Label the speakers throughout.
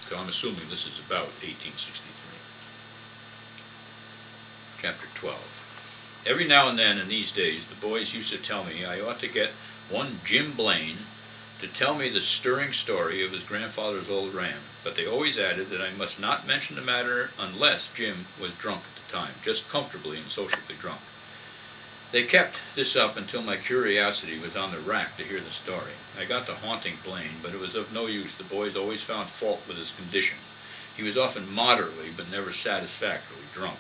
Speaker 1: So I'm assuming this is about 1863. Chapter 12. Every now and then in these days, the boys used to tell me I ought to get one Jim Blaine to tell me the stirring story of his grandfather's old ram, but they always added that I must not mention the matter unless Jim was drunk at the time, just comfortably and sociably drunk. They kept this up until my curiosity was on the rack to hear the story. I got to haunting Blaine, but it was of no use. The boys always found fault with his condition. He was often moderately, but never satisfactorily drunk.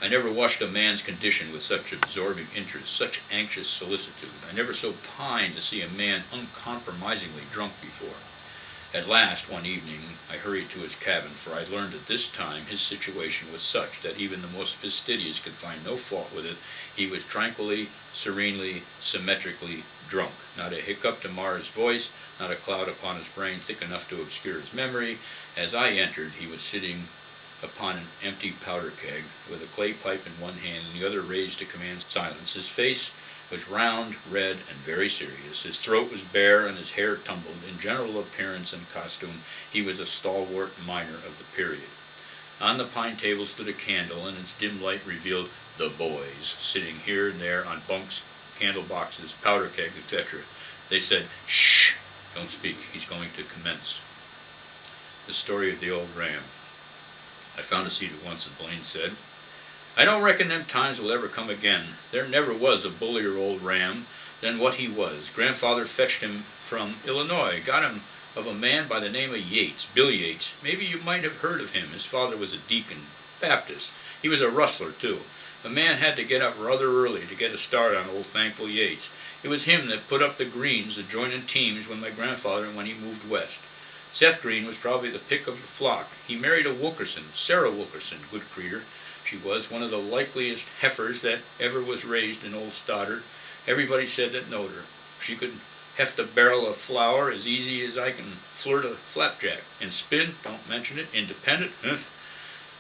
Speaker 1: I never watched a man's condition with such absorbing interest, such anxious solicitude. I never so pined to see a man uncompromisingly drunk before. At last, one evening, I hurried to his cabin, for I learned at this time his situation was such that even the most fastidious could find no fault with it. He was tranquilly, serenely, symmetrically drunk. Not a hiccup to mar his voice, not a cloud upon his brain thick enough to obscure his memory. As I entered, he was sitting upon an empty powder keg, with a clay pipe in one hand and the other raised to command silence. His face was round, red, and very serious. His throat was bare and his hair tumbled. In general appearance and costume, he was a stalwart miner of the period. On the pine table stood a candle, and its dim light revealed the boys, sitting here and there on bunks, candle boxes, powder kegs, etc. They said, "Shh! Don't speak. He's going to commence." The story of the old ram. I found a seat at once, and Blaine said, "I don't reckon them times will ever come again. There never was a bullier old ram than what he was. Grandfather fetched him from Illinois, got him of a man by the name of Yates, Bill Yates. Maybe you might have heard of him. His father was a deacon, Baptist. He was a rustler, too. A man had to get up rather early to get a start on old Thankful Yates. It was him that put up the Greens, the joining teams, when my grandfather when he moved west. Seth Green was probably the pick of the flock. He married a Wilkerson, Sarah Wilkerson, good creature. She was one of the likeliest heifers that ever was raised in old Stoddard. Everybody said that knowed her. She could heft a barrel of flour as easy as I can flirt a flapjack. And spin, don't mention it, independent,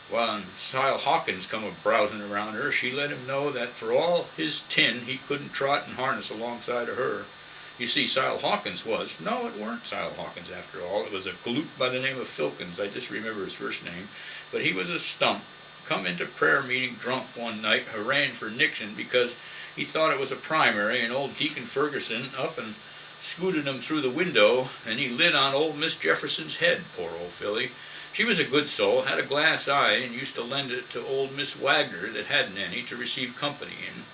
Speaker 1: When Sile Hawkins come a-browsing around her, she let him know that for all his tin, he couldn't trot and harness alongside of her. You see, Sile Hawkins was, no, it weren't Sile Hawkins after all. It was a galoot by the name of Filkins. I just remember his first name. But he was a stump. Come into prayer meeting drunk one night, hurraying for Nixon because he thought it was a primary, and old Deacon Ferguson up and scooted him through the window, and he lit on old Miss Jefferson's head, poor old filly. She was a good soul, had a glass eye, and used to lend it to old Miss Wagner that hadn't any to receive company in.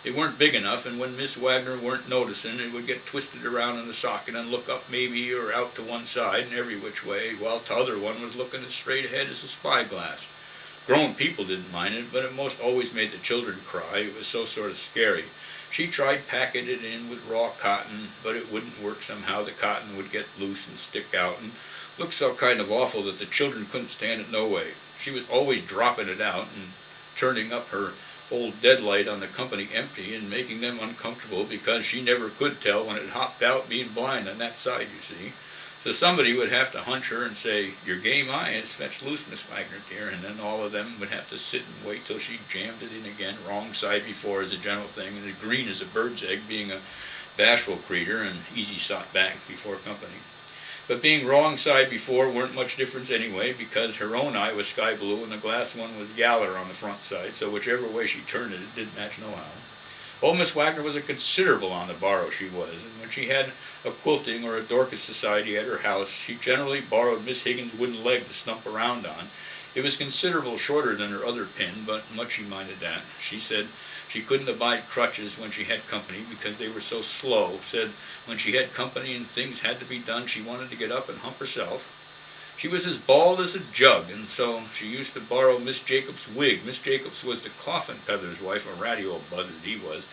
Speaker 1: They weren't big enough, and when Miss Wagner weren't noticing, it would get twisted around in the socket and look up maybe or out to one side and every which way, while t'other one was looking as straight ahead as a spyglass. Grown people didn't mind it, but it most always made the children cry. It was so sort of scary. She tried packing it in with raw cotton, but it wouldn't work somehow. The cotton would get loose and stick out and look so kind of awful that the children couldn't stand it no way. She was always dropping it out and turning up her old deadlight on the company empty and making them uncomfortable because she never could tell when it hopped out, being blind on that side, you see. So somebody would have to hunch her and say, "Your game eye is fetched loose, Miss Wagner, dear," and then all of them would have to sit and wait till she jammed it in again, wrong side before as a general thing, and as green as a bird's egg, being a bashful creature and easy sought back before company. But being wrong side before weren't much difference anyway, because her own eye was sky blue and the glass one was yaller on the front side, so whichever way she turned it, it didn't match nohow. Old Miss Wagner was a considerable on the borrow, she was, and when she had a quilting or a Dorcas society at her house, she generally borrowed Miss Higgins' wooden leg to stump around on. It was considerable shorter than her other pin, but much she minded that. She said she couldn't abide crutches when she had company because they were so slow. Said when she had company and things had to be done, she wanted to get up and hump herself. She was as bald as a jug, and so she used to borrow Miss Jacobs' wig. Miss Jacobs was the coffin peddler's wife, a ratty old buzzard he was,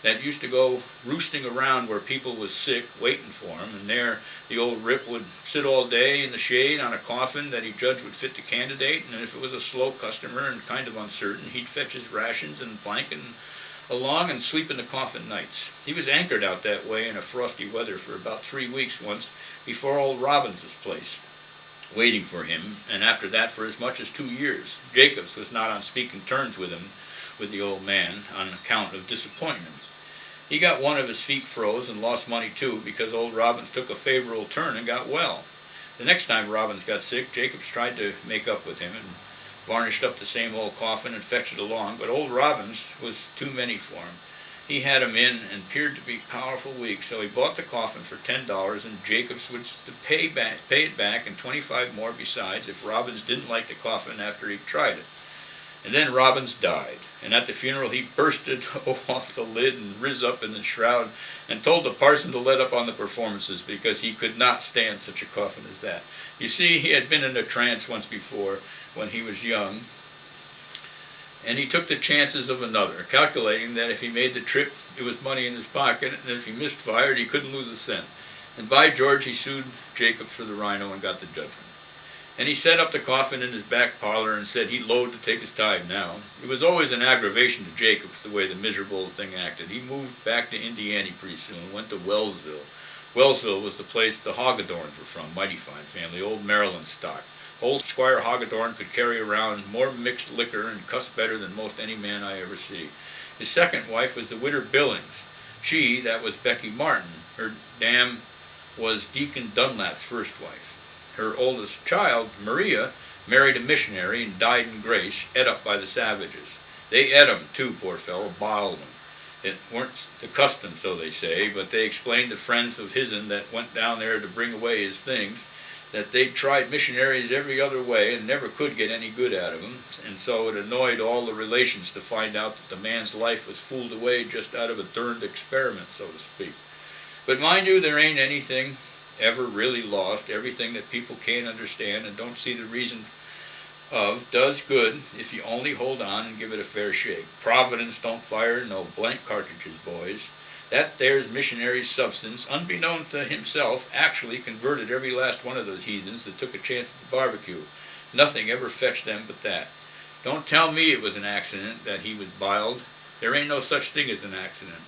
Speaker 1: that used to go roosting around where people was sick, waiting for him, and there the old rip would sit all day in the shade on a coffin that he judged would fit the candidate, and if it was a slow customer and kind of uncertain, he'd fetch his rations and blanket along and sleep in the coffin nights. He was anchored out that way in a frosty weather for about 3 weeks once before old Robbins's place, waiting for him, and after that for as much as 2 years. Jacobs was not on speaking terms with him with the old man on account of disappointment. He got one of his feet froze and lost money too because old Robbins took a favorable turn and got well. The next time Robbins got sick, Jacobs tried to make up with him and varnished up the same old coffin and fetched it along, but old Robbins was too many for him. He had him in and appeared to be powerful weak, so he bought the coffin for $10, and Jacobs was to pay it back and 25 more besides if Robbins didn't like the coffin after he tried it. And then Robbins died, and at the funeral he bursted off the lid and riz up in the shroud and told the parson to let up on the performances because he could not stand such a coffin as that. You see, he had been in a trance once before when he was young, and he took the chances of another, calculating that if he made the trip, it was money in his pocket, and if he missed fire, he couldn't lose a cent. And by George, he sued Jacobs for the rhino and got the judgment. And he set up the coffin in his back parlor and said he'd load to take his time now. It was always an aggravation to Jacobs the way the miserable old thing acted. He moved back to Indiana pretty soon, went to Wellsville. Wellsville was the place the Hagedorns were from, mighty fine family, old Maryland stock. Old Squire Hagedorn could carry around more mixed liquor and cuss better than most any man I ever see. His second wife was the Widder Billings. She, that was Becky Martin. Her dam was Deacon Dunlap's first wife. Her oldest child, Maria, married a missionary and died in grace, ate up by the savages. They ate him too, poor fellow, boiled him. It weren't the custom, so they say, but they explained to friends of his'n that went down there to bring away his things, that they'd tried missionaries every other way and never could get any good out of them, and so it annoyed all the relations to find out that the man's life was fooled away just out of a derned experiment, so to speak. But mind you, there ain't anything ever really lost. Everything that people can't understand and don't see the reason of does good if you only hold on and give it a fair shake. Providence don't fire no blank cartridges, boys. That there's missionary's substance, unbeknown to himself, actually converted every last one of those heathens that took a chance at the barbecue. Nothing ever fetched them but that. Don't tell me it was an accident that he was biled. There ain't no such thing as an accident.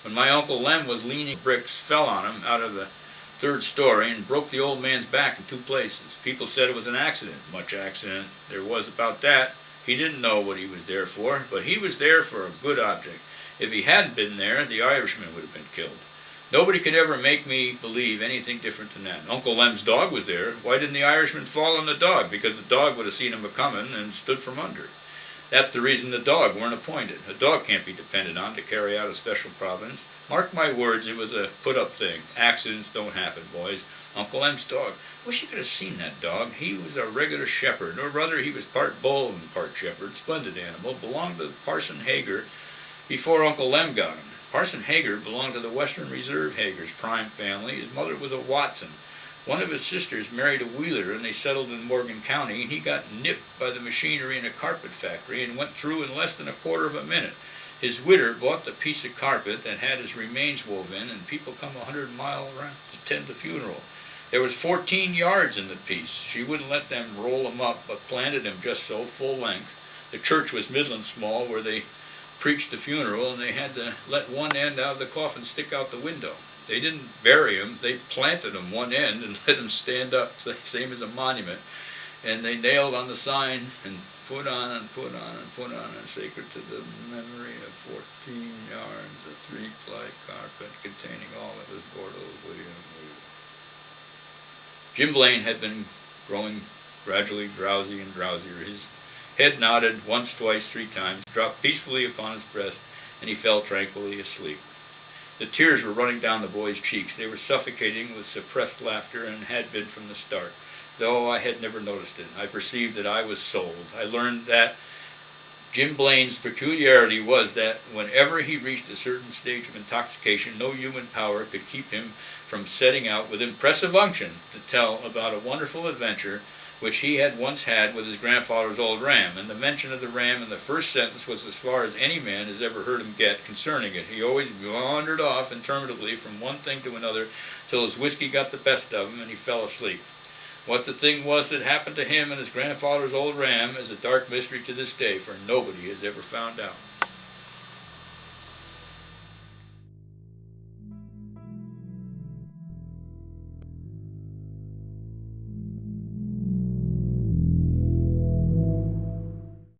Speaker 1: When my Uncle Lem was leaning, bricks fell on him out of the third story and broke the old man's back in 2 places. People said it was an accident. Much accident there was about that. He didn't know what he was there for, but he was there for a good object. If he hadn't been there, the Irishman would have been killed. Nobody could ever make me believe anything different than that. Uncle Lem's dog was there. Why didn't the Irishman fall on the dog? Because the dog would have seen him a-coming and stood from under it. That's the reason the dog weren't appointed. A dog can't be depended on to carry out a special providence. Mark my words, it was a put-up thing. Accidents don't happen, boys. Uncle Em's dog. Wish you could have seen that dog. He was a regular shepherd, or rather he was part bull and part shepherd. Splendid animal. Belonged to Parson Hager before Uncle Lem got him. Parson Hager belonged to the Western Reserve Hager's prime family. His mother was a Watson. One of his sisters married a Wheeler, and they settled in Morgan County, and he got nipped by the machinery in a carpet factory and went through in less than a quarter of a minute. His widder bought the piece of carpet that had his remains wove in, and people come 100 miles around to attend the funeral. There was 14 yards in the piece. She wouldn't let them roll him up, but planted him just so, full length. The church was middling small where they preached the funeral, and they had to let one end out of the coffin stick out the window. They didn't bury him, they planted him one end and let him stand up, same as a monument. And they nailed on the sign and put on and put on and put on, and sacred to the memory of 14 yards of 3-ply carpet containing all that was Bordeaux William. Jim Blaine had been growing gradually drowsy and drowsier. His head nodded once, twice, 3 times, dropped peacefully upon his breast, and he fell tranquilly asleep. The tears were running down the boy's cheeks. They were suffocating with suppressed laughter, and had been from the start. Though I had never noticed it, I perceived that I was sold. I learned that Jim Blaine's peculiarity was that whenever he reached a certain stage of intoxication, no human power could keep him from setting out with impressive unction to tell about a wonderful adventure which he had once had with his grandfather's old ram, and the mention of the ram in the first sentence was as far as any man has ever heard him get concerning it. He always wandered off interminably from one thing to another till his whiskey got the best of him and he fell asleep. What the thing was that happened to him and his grandfather's old ram is a dark mystery to this day, for nobody has ever found out.